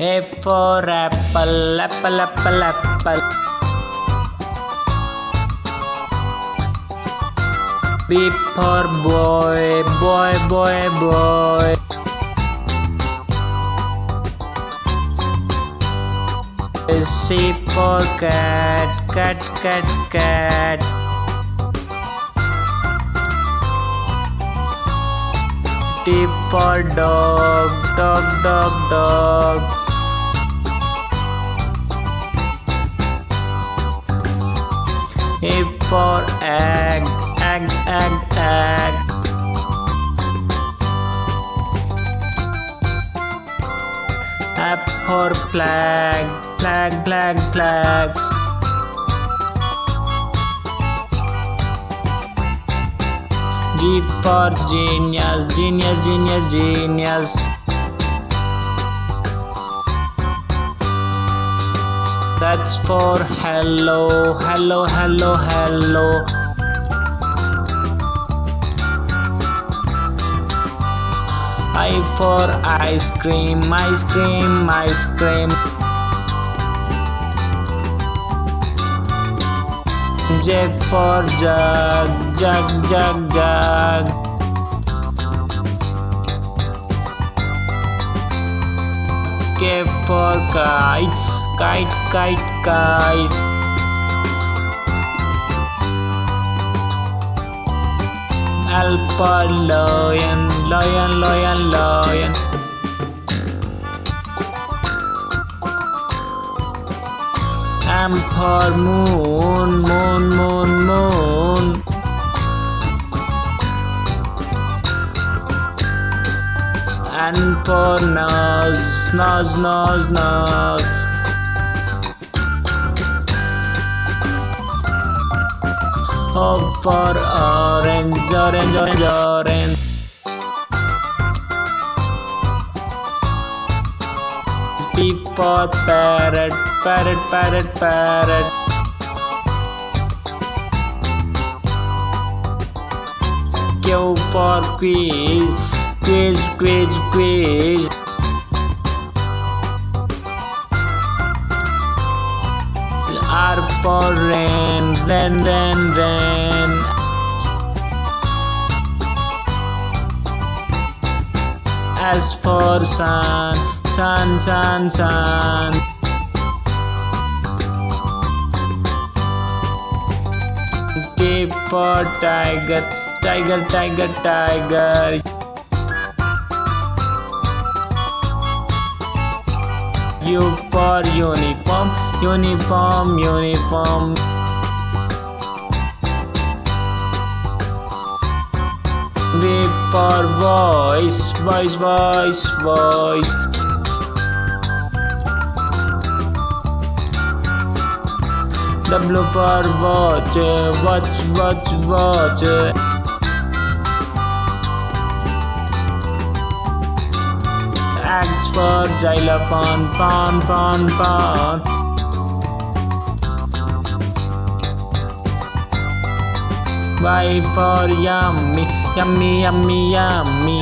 A for apple, apple, apple, apple. B for boy, boy, boy, boy. C for cat, cat, cat, cat. D for dog, dog, dog, dog. E for egg, egg, egg, egg. F for flag, flag, flag, flag. G for genius, genius, genius, genius. That's for hello, hello, hello, hello. I for ice cream, ice cream, ice cream. J for jug, jug, jug, jug. K for kite, kite, kite, kite. L for lion, lion, lion, lion. M for moon, moon, moon, moon. N for nose, nose, nose, nose. O for orange, orange, orange, orange. P for parrot, parrot, parrot, parrot. Q for quiz, quiz, quiz, quiz. R for rain, rain, rain, rain. S for sun, sun, sun, sun. T for tiger, tiger, tiger, tiger. U for uniform, uniform, uniform. V for voice, voice, voice, voice. W for watch, watch, watch, watch. X for xylophone, phone, phone, phone. Y for yummy, yummy, yummy, yummy.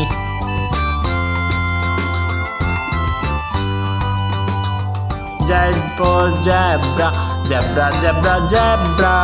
Z for zebra, zebra, zebra, zebra.